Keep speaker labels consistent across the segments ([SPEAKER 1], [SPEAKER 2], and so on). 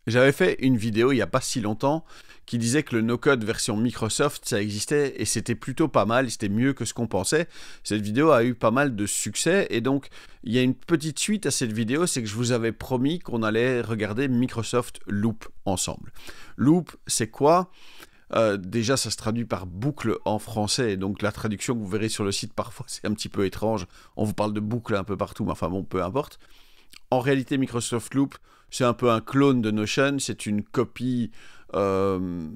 [SPEAKER 1] J'avais fait une vidéo il n'y a pas si longtemps qui disait que le no-code version Microsoft, ça existait et c'était plutôt pas mal, c'était mieux que ce qu'on pensait. Cette vidéo a eu pas mal de succès et donc il y a une petite suite à cette vidéo, c'est que je vous avais promis qu'on allait regarder Microsoft Loop ensemble. Loop, c'est quoi ? Déjà, ça se traduit par boucle en français, et donc la traduction que vous verrez sur le site, parfois c'est un petit peu étrange. On vous parle de boucle un peu partout, mais enfin bon, peu importe. En réalité, Microsoft Loop, c'est un peu un clone de Notion, c'est une copie euh,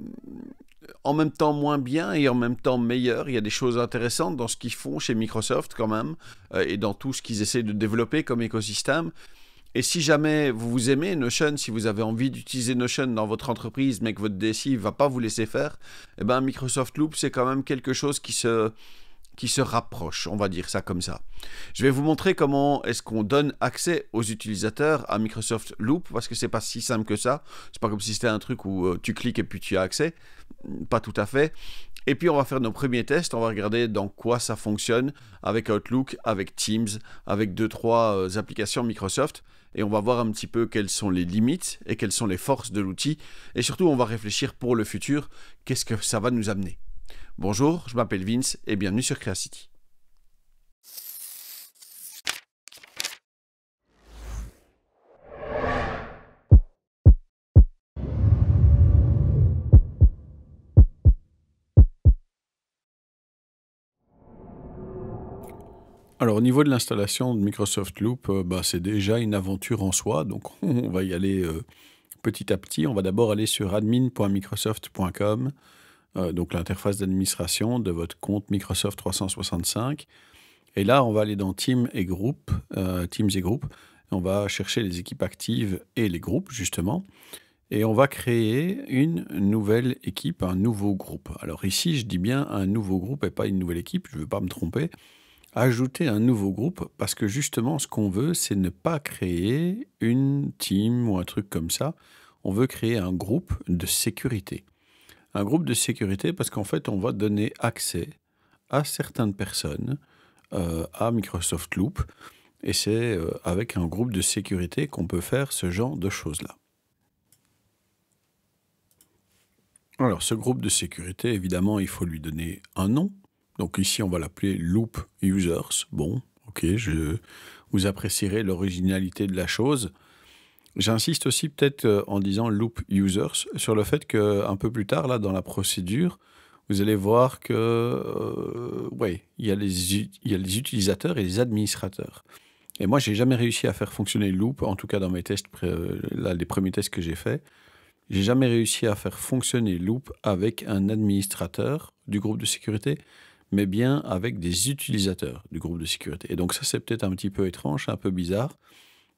[SPEAKER 1] en même temps moins bien et en même temps meilleure. Il y a des choses intéressantes dans ce qu'ils font chez Microsoft quand même, et dans tout ce qu'ils essaient de développer comme écosystème. Et si jamais vous aimez Notion, si vous avez envie d'utiliser Notion dans votre entreprise, mais que votre DSI ne va pas vous laisser faire, eh ben Microsoft Loop, c'est quand même quelque chose qui se rapproche, on va dire ça comme ça. Je vais vous montrer comment est-ce qu'on donne accès aux utilisateurs à Microsoft Loop, parce que c'est pas si simple que ça. C'est pas comme si c'était un truc où tu cliques et puis tu as accès. Pas tout à fait. Et puis on va faire nos premiers tests, on va regarder dans quoi ça fonctionne avec Outlook, avec Teams, avec 2-3 applications Microsoft. Et on va voir un petit peu quelles sont les limites et quelles sont les forces de l'outil. Et surtout, on va réfléchir pour le futur, qu'est-ce que ça va nous amener. Bonjour, je m'appelle Vince et bienvenue sur Creacity. Alors au niveau de l'installation de Microsoft Loop, c'est déjà une aventure en soi, donc on va y aller petit à petit. On va d'abord aller sur admin.microsoft.com, donc l'interface d'administration de votre compte Microsoft 365. Et là, on va aller dans Teams et groupes. On va chercher les équipes actives et les groupes, justement. Et on va créer une nouvelle équipe, un nouveau groupe. Alors ici, je dis bien un nouveau groupe et pas une nouvelle équipe, je ne veux pas me tromper. Ajouter un nouveau groupe, parce que justement, ce qu'on veut, c'est ne pas créer une team ou un truc comme ça. On veut créer un groupe de sécurité. Un groupe de sécurité parce qu'en fait, on va donner accès à certaines personnes à Microsoft Loop. Et c'est avec un groupe de sécurité qu'on peut faire ce genre de choses-là. Alors, ce groupe de sécurité, évidemment, il faut lui donner un nom. Donc ici, on va l'appeler Loop Users. Bon, ok, vous apprécierez l'originalité de la chose. J'insiste aussi peut-être en disant Loop Users sur le fait qu'un peu plus tard, là, dans la procédure, vous allez voir que, il y a les utilisateurs et les administrateurs. Et moi, j'ai jamais réussi à faire fonctionner Loop, en tout cas dans mes tests, là, les premiers tests que j'ai faits. J'ai jamais réussi à faire fonctionner Loop avec un administrateur du groupe de sécurité, mais bien avec des utilisateurs du groupe de sécurité. Et donc ça, c'est peut-être un petit peu étrange, un peu bizarre.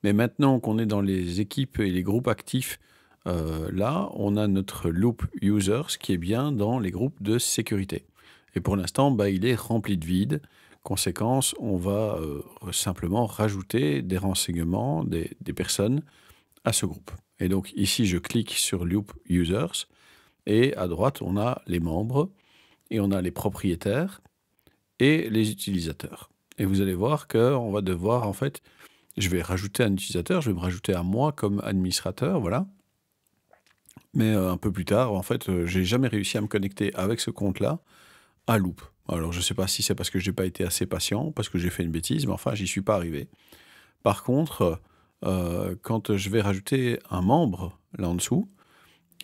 [SPEAKER 1] Mais maintenant qu'on est dans les équipes et les groupes actifs, là, on a notre Loop Users qui est bien dans les groupes de sécurité. Et pour l'instant, il est rempli de vide. Conséquence, on va simplement rajouter des renseignements, des personnes à ce groupe. Et donc ici, je clique sur Loop Users et à droite, on a les membres et on a les propriétaires et les utilisateurs. Et vous allez voir qu'on va devoir, en fait, je vais rajouter un utilisateur, je vais me rajouter à moi comme administrateur, voilà. Mais un peu plus tard, en fait, j'ai jamais réussi à me connecter avec ce compte-là à Loop. Alors, je ne sais pas si c'est parce que je n'ai pas été assez patient, parce que j'ai fait une bêtise, mais enfin, j'y suis pas arrivé. Par contre, quand je vais rajouter un membre là en dessous,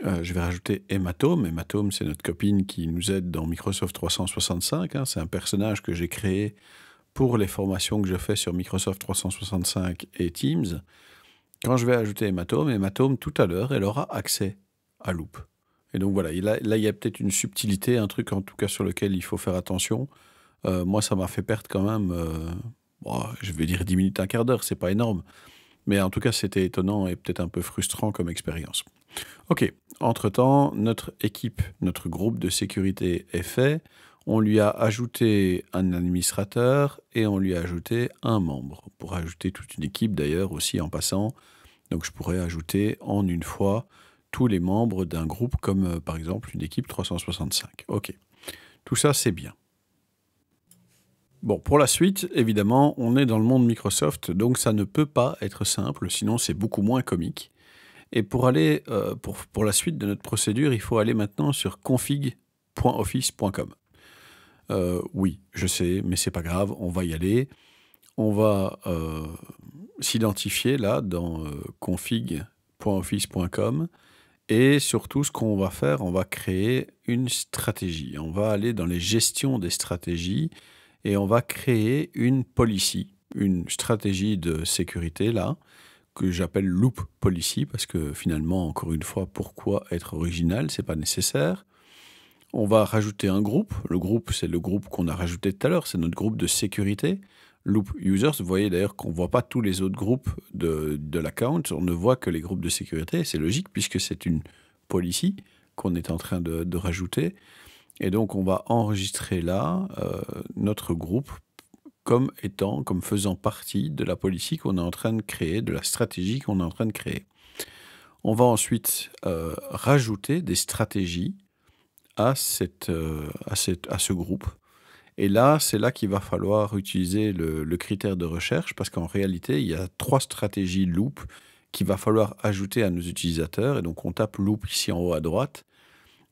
[SPEAKER 1] je vais rajouter Hématome. Hématome, c'est notre copine qui nous aide dans Microsoft 365. Hein. C'est un personnage que j'ai créé pour les formations que je fais sur Microsoft 365 et Teams. Quand je vais ajouter Hématome, tout à l'heure, elle aura accès à Loop. Et donc voilà, là, il y a peut-être une subtilité, un truc en tout cas sur lequel il faut faire attention. Moi, ça m'a fait perdre quand même, je vais dire 10 minutes, un quart d'heure, c'est pas énorme. Mais en tout cas, c'était étonnant et peut-être un peu frustrant comme expérience. Ok, entre-temps, notre équipe, notre groupe de sécurité est fait. On lui a ajouté un administrateur et on lui a ajouté un membre. On pourrait ajouter toute une équipe d'ailleurs aussi en passant. Donc je pourrais ajouter en une fois tous les membres d'un groupe comme par exemple une équipe 365. Ok, tout ça c'est bien. Bon, pour la suite, évidemment, on est dans le monde Microsoft, donc ça ne peut pas être simple, sinon c'est beaucoup moins comique. Et pour aller, pour la suite de notre procédure, il faut aller maintenant sur config.office.com. Oui, je sais, mais c'est pas grave, on va y aller. On va s'identifier là dans config.office.com et surtout ce qu'on va faire, on va créer une stratégie. On va aller dans les gestions des stratégies et on va créer une policy, une stratégie de sécurité là que j'appelle Loop Policy parce que finalement, encore une fois, pourquoi être original? C'est pas nécessaire. On va rajouter un groupe. Le groupe, c'est le groupe qu'on a rajouté tout à l'heure. C'est notre groupe de sécurité. Loop Users. Vous voyez d'ailleurs qu'on ne voit pas tous les autres groupes de l'account. On ne voit que les groupes de sécurité. C'est logique puisque c'est une policy qu'on est en train de rajouter. Et donc, on va enregistrer là notre groupe comme faisant partie de la policy qu'on est en train de créer, de la stratégie qu'on est en train de créer. On va ensuite rajouter des stratégies à ce groupe. Et là, c'est là qu'il va falloir utiliser le critère de recherche parce qu'en réalité, il y a 3 stratégies loop qu'il va falloir ajouter à nos utilisateurs. Et donc, on tape loop ici en haut à droite.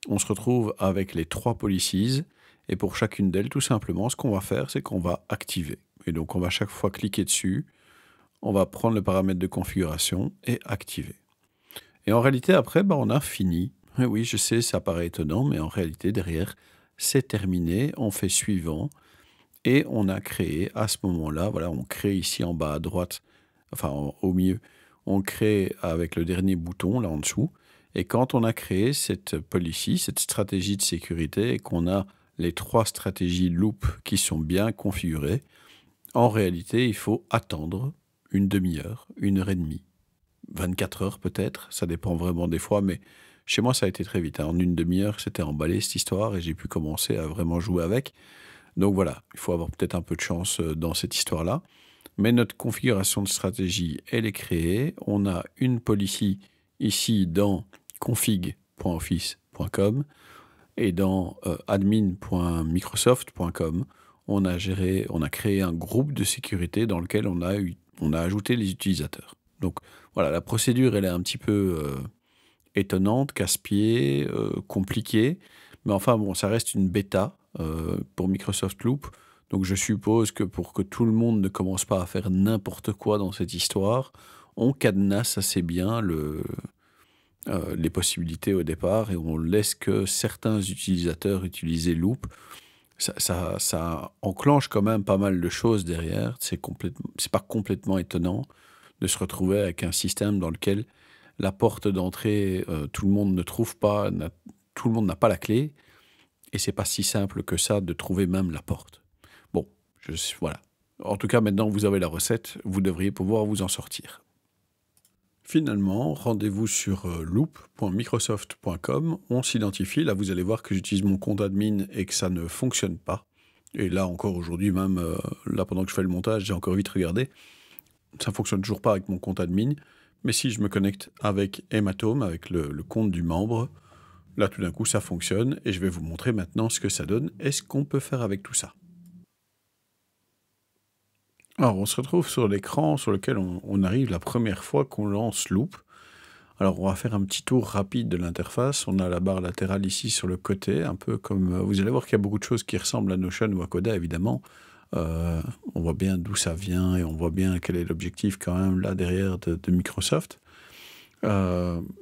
[SPEAKER 1] On se retrouve avec les 3 policies. Et pour chacune d'elles, tout simplement, ce qu'on va faire, c'est qu'on va activer. Et donc, on va chaque fois cliquer dessus. On va prendre le paramètre de configuration et activer. Et en réalité, après, on a fini. Et oui, je sais, ça paraît étonnant, mais en réalité, derrière, c'est terminé. On fait suivant. Et on a créé, à ce moment-là, voilà, on crée ici en bas à droite, enfin au milieu, on crée avec le dernier bouton, là en dessous. Et quand on a créé cette policy, cette stratégie de sécurité, et qu'on a les 3 stratégies loop qui sont bien configurées, en réalité, il faut attendre une demi-heure, 1h30, 24 heures peut-être, ça dépend vraiment des fois, mais chez moi, ça a été très vite. En une demi-heure, c'était emballé cette histoire et j'ai pu commencer à vraiment jouer avec. Donc voilà, il faut avoir peut-être un peu de chance dans cette histoire-là. Mais notre configuration de stratégie, elle est créée. On a une policy ici dans config.office.com et dans admin.microsoft.com, on a créé un groupe de sécurité dans lequel on a ajouté les utilisateurs. Donc voilà, la procédure, elle est un petit peu étonnante, casse-pied, compliquée, mais enfin bon, ça reste une bêta pour Microsoft Loop. Donc je suppose que pour que tout le monde ne commence pas à faire n'importe quoi dans cette histoire, on cadenasse assez bien les possibilités au départ et on laisse que certains utilisateurs utiliser Loop. Ça enclenche quand même pas mal de choses derrière. C'est pas complètement étonnant de se retrouver avec un système dans lequel la porte d'entrée, tout le monde ne trouve pas, tout le monde n'a pas la clé. Et c'est pas si simple que ça de trouver même la porte. Bon, voilà. En tout cas, maintenant, vous avez la recette. Vous devriez pouvoir vous en sortir. Finalement, rendez-vous sur loop.microsoft.com. On s'identifie. Là, vous allez voir que j'utilise mon compte admin et que ça ne fonctionne pas. Et là, encore aujourd'hui, même là, pendant que je fais le montage, j'ai encore vite regardé. Ça ne fonctionne toujours pas avec mon compte admin. Mais si je me connecte avec Hematome, avec le compte du membre, là, tout d'un coup, ça fonctionne. Et je vais vous montrer maintenant ce que ça donne et ce qu'on peut faire avec tout ça. Alors, on se retrouve sur l'écran sur lequel on arrive la première fois qu'on lance Loop. Alors, on va faire un petit tour rapide de l'interface. On a la barre latérale ici sur le côté, un peu comme... vous allez voir qu'il y a beaucoup de choses qui ressemblent à Notion ou à Coda, évidemment. On voit bien d'où ça vient et on voit bien quel est l'objectif quand même là derrière de Microsoft.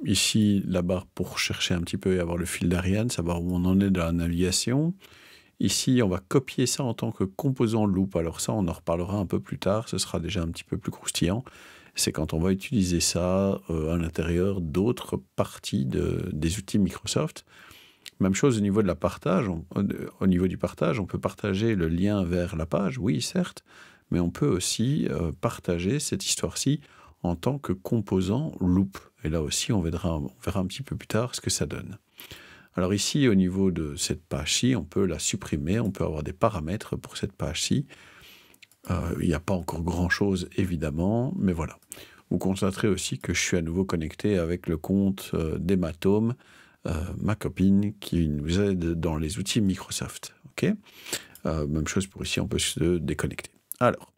[SPEAKER 1] Ici, la barre pour chercher un petit peu et avoir le fil d'Ariane, savoir où on en est dans la navigation. Ici, on va copier ça en tant que composant Loop. Alors ça, on en reparlera un peu plus tard. Ce sera déjà un petit peu plus croustillant. C'est quand on va utiliser ça à l'intérieur d'autres parties des outils Microsoft. Même chose au niveau de la partage. Au niveau du partage, on peut partager le lien vers la page, oui, certes, mais on peut aussi partager cette histoire-ci en tant que composant Loop. Et là aussi, on verra un petit peu plus tard ce que ça donne. Alors ici, au niveau de cette page-ci, on peut la supprimer, on peut avoir des paramètres pour cette page-ci. Il n'y a pas encore grand-chose, évidemment, mais voilà. Vous constaterez aussi que je suis à nouveau connecté avec le compte d'Hematome, ma copine qui nous aide dans les outils Microsoft. Okay, même chose pour ici, on peut se déconnecter. Alors,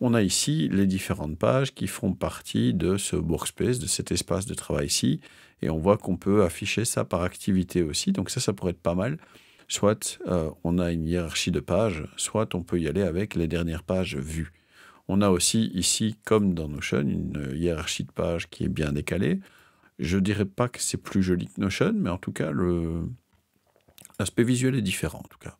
[SPEAKER 1] on a ici les différentes pages qui font partie de ce workspace, de cet espace de travail-ci. Et on voit qu'on peut afficher ça par activité aussi. Donc ça pourrait être pas mal. Soit on a une hiérarchie de pages, soit on peut y aller avec les dernières pages vues. On a aussi ici, comme dans Notion, une hiérarchie de pages qui est bien décalée. Je ne dirais pas que c'est plus joli que Notion, mais en tout cas, l'aspect visuel est différent en tout cas.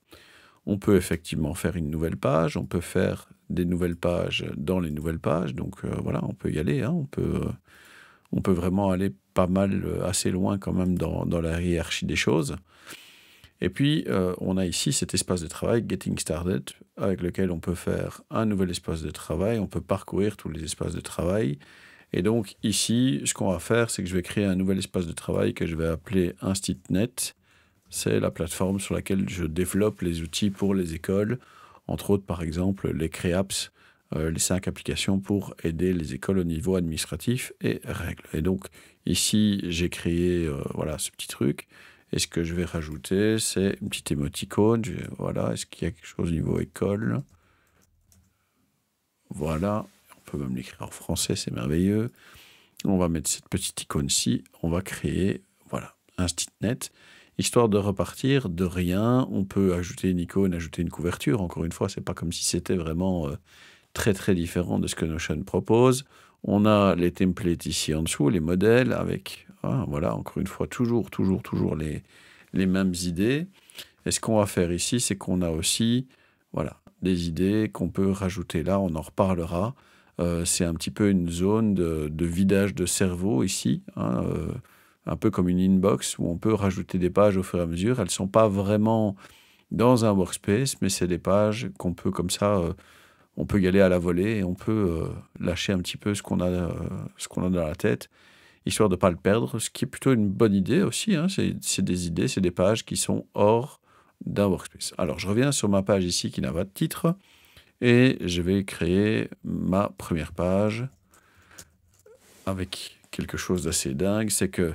[SPEAKER 1] On peut effectivement faire une nouvelle page, on peut faire des nouvelles pages dans les nouvelles pages, donc voilà, on peut y aller, hein, on peut vraiment aller pas mal, assez loin quand même dans la hiérarchie des choses. Et puis, on a ici cet espace de travail, Getting Started, avec lequel on peut faire un nouvel espace de travail, on peut parcourir tous les espaces de travail. Et donc ici, ce qu'on va faire, c'est que je vais créer un nouvel espace de travail que je vais appeler InstitNet. C'est la plateforme sur laquelle je développe les outils pour les écoles, entre autres par exemple les CréApps, les 5 applications pour aider les écoles au niveau administratif et règles. Et donc ici, j'ai créé voilà, ce petit truc. Et ce que je vais rajouter, c'est une petite émoticône. Voilà, est-ce qu'il y a quelque chose au niveau école? Voilà, on peut même l'écrire en français, c'est merveilleux. On va mettre cette petite icône-ci, on va créer, voilà, un StitNet. Histoire de repartir de rien, on peut ajouter une icône, ajouter une couverture. Encore une fois, c'est pas comme si c'était vraiment très très différent de ce que Notion propose. On a les templates ici en dessous, les modèles avec, voilà, encore une fois, toujours les mêmes idées. Et ce qu'on va faire ici, c'est qu'on a aussi, voilà, des idées qu'on peut rajouter là, on en reparlera. C'est un petit peu une zone de vidage de cerveau ici, hein, un peu comme une inbox où on peut rajouter des pages au fur et à mesure. Elles ne sont pas vraiment dans un workspace, mais c'est des pages qu'on peut comme ça, on peut y aller à la volée et on peut lâcher un petit peu ce qu'on a dans la tête, histoire de ne pas le perdre, ce qui est plutôt une bonne idée aussi, hein. C'est des idées, c'est des pages qui sont hors d'un workspace. Alors, je reviens sur ma page ici qui n'a pas de titre et je vais créer ma première page avec quelque chose d'assez dingue, c'est que,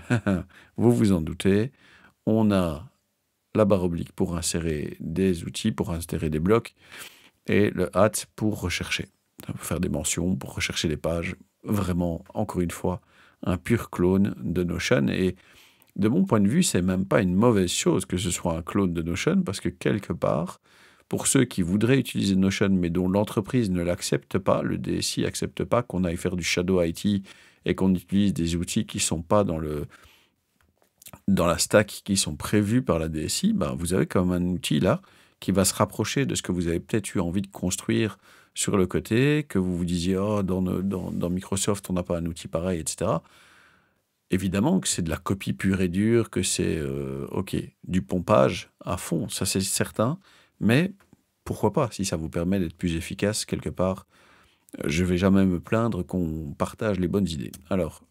[SPEAKER 1] vous vous en doutez, on a la barre oblique pour insérer des outils, pour insérer des blocs, et le @ pour rechercher. On peut faire des mentions, pour rechercher des pages. Vraiment, encore une fois, un pur clone de Notion. Et de mon point de vue, c'est même pas une mauvaise chose que ce soit un clone de Notion, parce que quelque part, pour ceux qui voudraient utiliser Notion, mais dont l'entreprise ne l'accepte pas, le DSI n'accepte pas qu'on aille faire du shadow IT et qu'on utilise des outils qui ne sont pas dans la stack qui sont prévus par la DSI, ben vous avez comme un outil là qui va se rapprocher de ce que vous avez peut-être eu envie de construire sur le côté, que vous vous disiez, oh, dans Microsoft, on n'a pas un outil pareil, etc. Évidemment que c'est de la copie pure et dure, que c'est, ok, du pompage à fond, ça c'est certain, mais pourquoi pas, si ça vous permet d'être plus efficace quelque part, je vais jamais me plaindre qu'on partage les bonnes idées. Alors,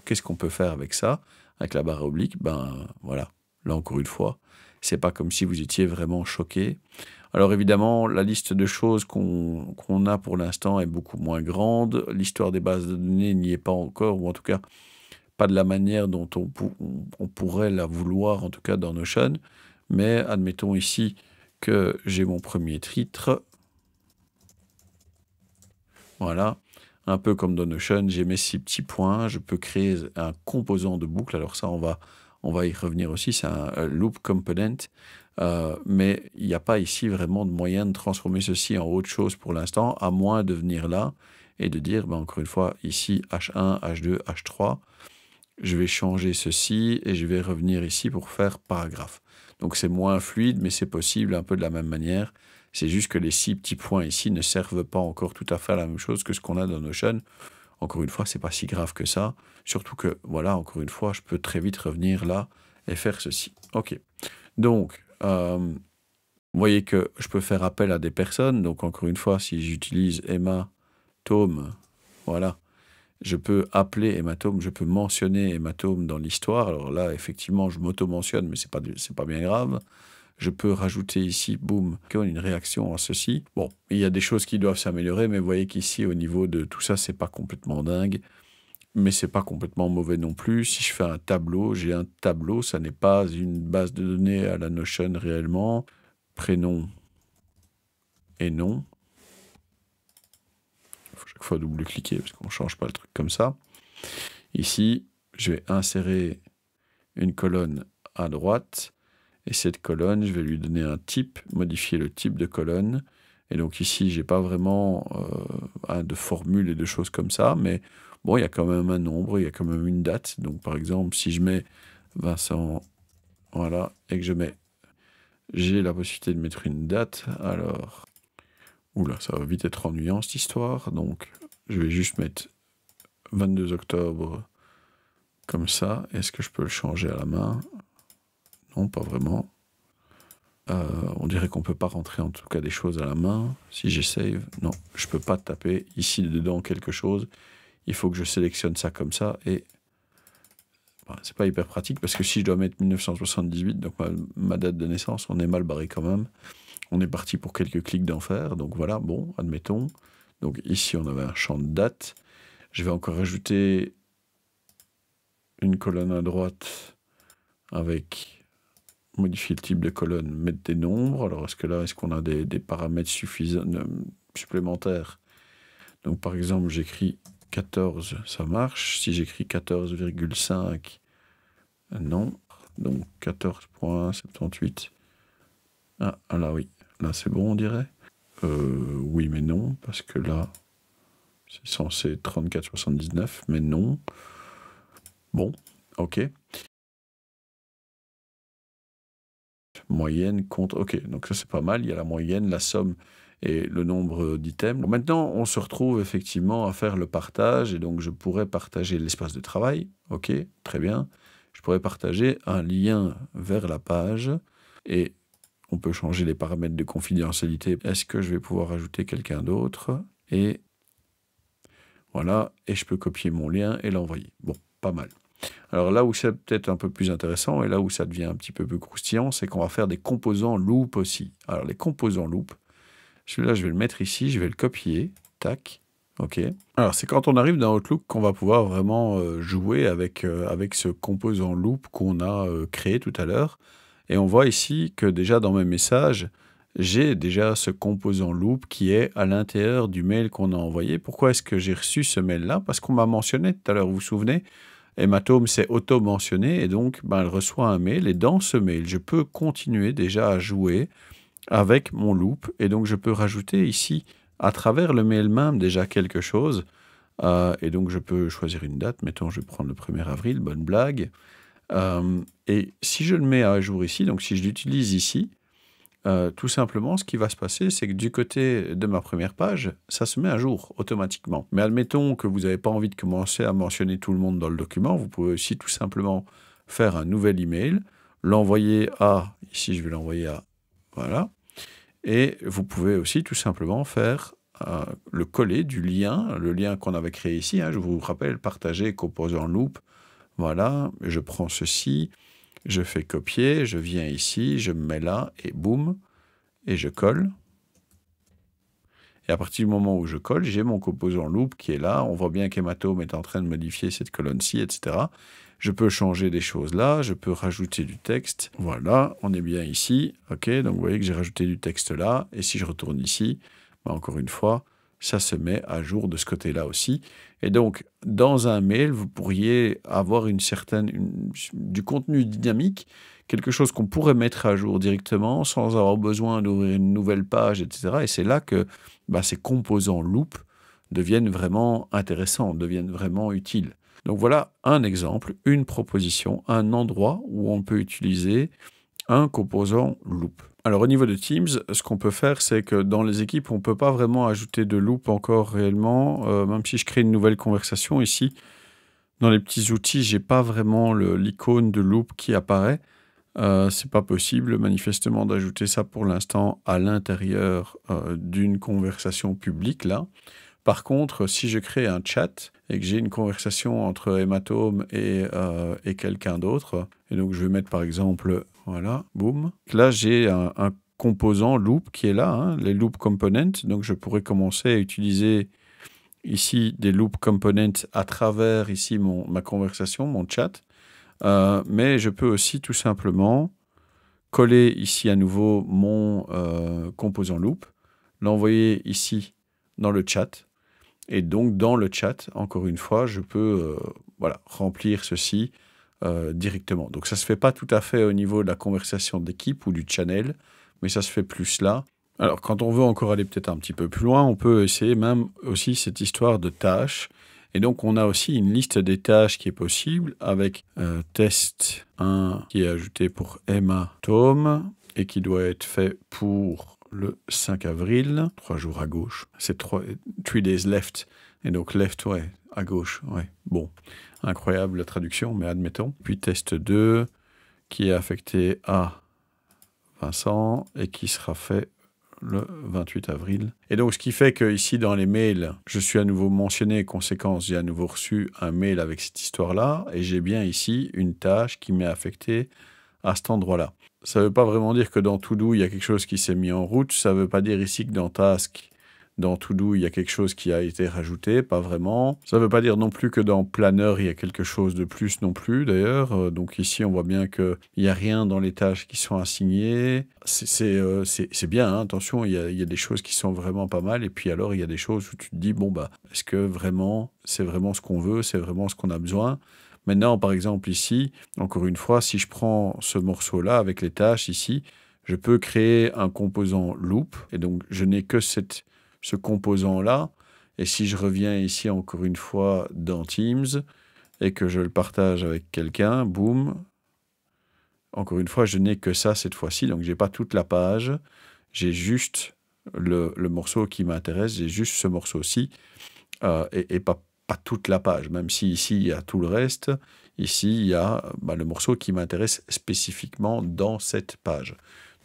[SPEAKER 1] qu'est-ce qu'on peut faire avec ça? Avec la barre oblique, ben voilà, là encore une fois, c'est pas comme si vous étiez vraiment choqué. Alors évidemment, la liste de choses qu'on a pour l'instant est beaucoup moins grande. L'histoire des bases de données n'y est pas encore, ou en tout cas pas de la manière dont on pourrait la vouloir, en tout cas dans Notion. Mais admettons ici que j'ai mon premier titre. Voilà, un peu comme dans Notion, j'ai mes 6 petits points, je peux créer un composant de boucle. Alors ça, on va y revenir aussi, c'est un loop component, mais il n'y a pas ici vraiment de moyen de transformer ceci en autre chose pour l'instant, à moins de venir là et de dire, ben, encore une fois, ici H1, H2, H3, je vais changer ceci et je vais revenir ici pour faire paragraphe. Donc c'est moins fluide, mais c'est possible un peu de la même manière. C'est juste que les 6 petits points ici ne servent pas encore tout à fait à la même chose que ce qu'on a dans Notion. Encore une fois, c'est pas si grave que ça. Surtout que, voilà, encore une fois, je peux très vite revenir là et faire ceci. OK. Donc, vous voyez que je peux faire appel à des personnes. Donc, encore une fois, si j'utilise Emma Tome, voilà, je peux appeler hématome, je peux mentionner hématome dans l'histoire. Alors là, effectivement, je m'auto-mentionne, mais c'est pas bien grave. Je peux rajouter ici, boum, une réaction à ceci. Bon, il y a des choses qui doivent s'améliorer, mais vous voyez qu'ici, au niveau de tout ça, c'est pas complètement dingue. Mais c'est pas complètement mauvais non plus. Si je fais un tableau, j'ai un tableau, ça n'est pas une base de données à la Notion réellement. Prénom et nom. fois double-cliquer parce qu'on ne change pas le truc comme ça. Ici, je vais insérer une colonne à droite. Et cette colonne, je vais lui donner un type, modifier le type de colonne. Et donc ici, je n'ai pas vraiment de formule et de choses comme ça, mais bon, il y a quand même un nombre, il y a quand même une date. Donc par exemple, si je mets Vincent, voilà, et que je mets, j'ai la possibilité de mettre une date, alors, oula, ça va vite être ennuyant cette histoire, donc je vais juste mettre 22 octobre comme ça. Est-ce que je peux le changer à la main? Non, pas vraiment. On dirait qu'on ne peut pas rentrer en tout cas des choses à la main. Si j'ai save, non, je ne peux pas taper ici dedans quelque chose. Il faut que je sélectionne ça comme ça et c'est pas hyper pratique parce que si je dois mettre 1978, donc ma date de naissance, on est mal barré quand même. On est parti pour quelques clics d'enfer, donc voilà, bon, admettons. Donc ici, on avait un champ de date. Je vais encore ajouter une colonne à droite avec modifier le type de colonne, mettre des nombres. Alors, est-ce qu'on a des paramètres suffisants, supplémentaires? Donc, par exemple, j'écris 14, ça marche. Si j'écris 14,5, non. Donc, 14,78. Ah, là, oui. Là, c'est bon, on dirait. Oui, mais non, parce que là, c'est censé 34,79, mais non. Bon, ok. Moyenne contre... Ok, donc ça c'est pas mal, il y a la moyenne, la somme et le nombre d'items. Bon, maintenant, on se retrouve effectivement à faire le partage, et donc je pourrais partager l'espace de travail, ok, très bien. Je pourrais partager un lien vers la page, et on peut changer les paramètres de confidentialité. Est-ce que je vais pouvoir ajouter quelqu'un d'autre? Et voilà, et je peux copier mon lien et l'envoyer. Bon, pas mal. Alors là où c'est peut-être un peu plus intéressant et là où ça devient un petit peu plus croustillant, c'est qu'on va faire des composants loop aussi. Alors les composants loop, celui-là je vais le mettre ici, je vais le copier, tac, ok. Alors c'est quand on arrive dans Outlook qu'on va pouvoir vraiment jouer avec ce composant loop qu'on a créé tout à l'heure. Et on voit ici que déjà dans mes messages, j'ai déjà ce composant loop qui est à l'intérieur du mail qu'on a envoyé. Pourquoi est-ce que j'ai reçu ce mail-là? Parce qu'on m'a mentionné tout à l'heure, vous vous souvenez? Hématome s'est auto-mentionné et donc elle reçoit un mail et dans ce mail, je peux continuer déjà à jouer avec mon loop et donc je peux rajouter ici à travers le mail même déjà quelque chose et donc je peux choisir une date, mettons je vais prendre le 1er avril, bonne blague, et si je le mets à jour ici, donc si je l'utilise ici, tout simplement, ce qui va se passer, c'est que du côté de ma première page, ça se met à jour automatiquement. Mais admettons que vous n'avez pas envie de commencer à mentionner tout le monde dans le document, vous pouvez aussi tout simplement faire un nouvel email, l'envoyer à, ici je vais l'envoyer à, voilà, et vous pouvez aussi tout simplement faire le coller du lien, le lien qu'on avait créé ici, hein, je vous rappelle, partager, composant loop, voilà, je prends ceci, je fais copier, je viens ici, je me mets là, et boum, et je colle. Et à partir du moment où je colle, j'ai mon composant loop qui est là. On voit bien qu'Hématome est en train de modifier cette colonne-ci, etc. Je peux changer des choses là, je peux rajouter du texte. Voilà, on est bien ici. OK, donc vous voyez que j'ai rajouté du texte là. Et si je retourne ici, encore une fois, ça se met à jour de ce côté-là aussi. Et donc, dans un mail, vous pourriez avoir du contenu dynamique, quelque chose qu'on pourrait mettre à jour directement sans avoir besoin d'ouvrir une nouvelle page, etc. Et c'est là que ces composants loop deviennent vraiment intéressants, deviennent vraiment utiles. Donc voilà un exemple, une proposition, un endroit où on peut utiliser un composant loop. Alors au niveau de Teams, ce qu'on peut faire, c'est que dans les équipes, on ne peut pas vraiment ajouter de loop encore réellement, même si je crée une nouvelle conversation ici. Dans les petits outils, je n'ai pas vraiment l'icône de loop qui apparaît. C'est pas possible manifestement d'ajouter ça pour l'instant à l'intérieur d'une conversation publique là. Par contre, si je crée un chat et que j'ai une conversation entre Hématome et quelqu'un d'autre, et donc je vais mettre par exemple, voilà, boum. Là, j'ai un composant loop qui est là, hein, les loop components. Donc je pourrais commencer à utiliser ici des loop components à travers ici ma conversation, mon chat. Mais je peux aussi tout simplement coller ici à nouveau mon composant loop, l'envoyer ici dans le chat. Et donc, dans le chat, encore une fois, je peux voilà, remplir ceci directement. Donc, ça ne se fait pas tout à fait au niveau de la conversation d'équipe ou du channel, mais ça se fait plus là. Alors, quand on veut encore aller peut-être un petit peu plus loin, on peut essayer même aussi cette histoire de tâches. Et donc, on a aussi une liste des tâches qui est possible avec test 1 qui est ajouté pour Emma Tom et qui doit être fait pour le 5 avril, 3 jours à gauche. C'est 3 days left. Et donc, left, ouais, à gauche, ouais. Bon, incroyable la traduction, mais admettons. Puis, test 2 qui est affecté à Vincent et qui sera fait le 28 avril. Et donc, ce qui fait que ici dans les mails, je suis à nouveau mentionné, conséquence, j'ai à nouveau reçu un mail avec cette histoire-là, et j'ai bien ici une tâche qui m'est affectée à cet endroit-là. Ça ne veut pas vraiment dire que dans To-Do, il y a quelque chose qui s'est mis en route, ça ne veut pas dire ici que dans Task, dans To-Do, il y a quelque chose qui a été rajouté, pas vraiment. Ça ne veut pas dire non plus que dans Planner, il y a quelque chose de plus non plus, d'ailleurs. Donc ici, on voit bien qu'il n'y a rien dans les tâches qui sont assignées. C'est bien, hein, attention, il y a des choses qui sont vraiment pas mal. Et puis alors, il y a des choses où tu te dis, bon, bah, est-ce que vraiment, c'est vraiment ce qu'on veut, c'est vraiment ce qu'on a besoin? Maintenant, par exemple, ici, encore une fois, si je prends ce morceau-là avec les tâches ici, je peux créer un composant loop. Et donc, je n'ai que ce composant-là. Et si je reviens ici encore une fois dans Teams et que je le partage avec quelqu'un, boum, encore une fois, je n'ai que ça cette fois-ci. Donc, je n'ai pas toute la page. J'ai juste le morceau qui m'intéresse. J'ai juste ce morceau-ci et pas toute la page. Même si ici, il y a tout le reste. Ici, il y a le morceau qui m'intéresse spécifiquement dans cette page.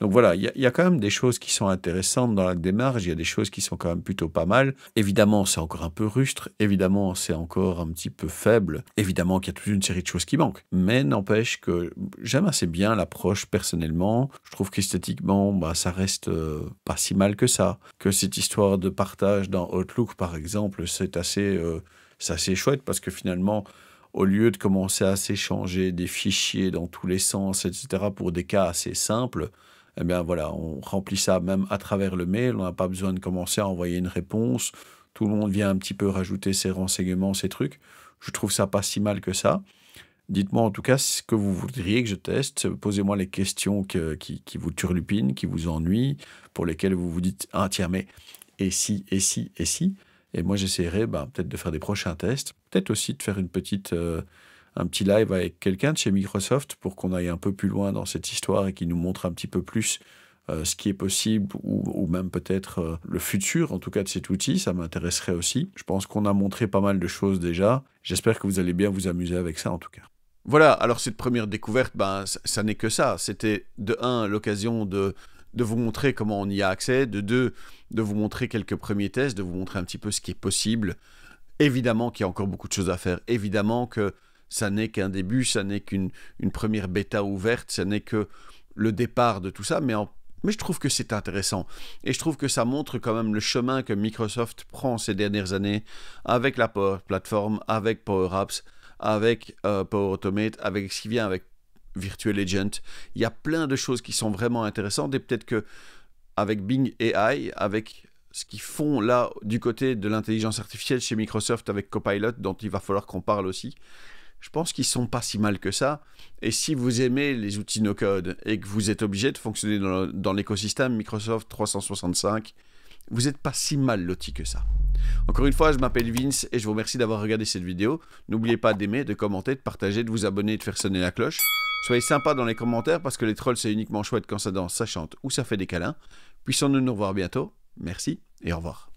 [SPEAKER 1] Donc voilà, il y a quand même des choses qui sont intéressantes dans la démarche, il y a des choses qui sont quand même plutôt pas mal. Évidemment, c'est encore un peu rustre, évidemment, c'est encore un petit peu faible, évidemment qu'il y a toute une série de choses qui manquent. Mais n'empêche que j'aime assez bien l'approche personnellement. Je trouve qu'esthétiquement, ça reste pas si mal que ça. Que cette histoire de partage dans Outlook, par exemple, c'est assez chouette parce que finalement, au lieu de commencer à s'échanger des fichiers dans tous les sens, etc., pour des cas assez simples, eh bien voilà, on remplit ça même à travers le mail, on n'a pas besoin de commencer à envoyer une réponse, tout le monde vient un petit peu rajouter ses renseignements, ses trucs. Je trouve ça pas si mal que ça. Dites-moi en tout cas ce que vous voudriez que je teste, posez-moi les questions qui vous turlupinent, qui vous ennuient, pour lesquelles vous vous dites « Ah tiens, mais et si, et si, et si ?» Et moi j'essaierai peut-être de faire des prochains tests, peut-être aussi de faire un petit live avec quelqu'un de chez Microsoft pour qu'on aille un peu plus loin dans cette histoire et qu'il nous montre un petit peu plus ce qui est possible ou même peut-être le futur, en tout cas, de cet outil. Ça m'intéresserait aussi. Je pense qu'on a montré pas mal de choses déjà. J'espère que vous allez bien vous amuser avec ça, en tout cas. Voilà, alors cette première découverte, ça n'est que ça. C'était de 1, l'occasion de vous montrer comment on y a accès, de 2, de vous montrer quelques premiers tests, de vous montrer un petit peu ce qui est possible. Évidemment qu'il y a encore beaucoup de choses à faire. Évidemment que ça n'est qu'un début, ça n'est qu'une première bêta ouverte, ça n'est que le départ de tout ça, mais je trouve que c'est intéressant. Et je trouve que ça montre quand même le chemin que Microsoft prend ces dernières années avec la Power Platform, avec Power Apps, avec Power Automate, avec ce qui vient avec Virtual Agent. Il y a plein de choses qui sont vraiment intéressantes et peut-être que avec Bing AI, avec ce qu'ils font là du côté de l'intelligence artificielle chez Microsoft avec Copilot, dont il va falloir qu'on parle aussi, je pense qu'ils sont pas si mal que ça. Et si vous aimez les outils no-code et que vous êtes obligé de fonctionner dans l'écosystème Microsoft 365, vous n'êtes pas si mal loti que ça. Encore une fois, je m'appelle Vince et je vous remercie d'avoir regardé cette vidéo. N'oubliez pas d'aimer, de commenter, de partager, de vous abonner et de faire sonner la cloche. Soyez sympa dans les commentaires parce que les trolls, c'est uniquement chouette quand ça danse, ça chante ou ça fait des câlins. Puissons-nous nous revoir bientôt. Merci et au revoir.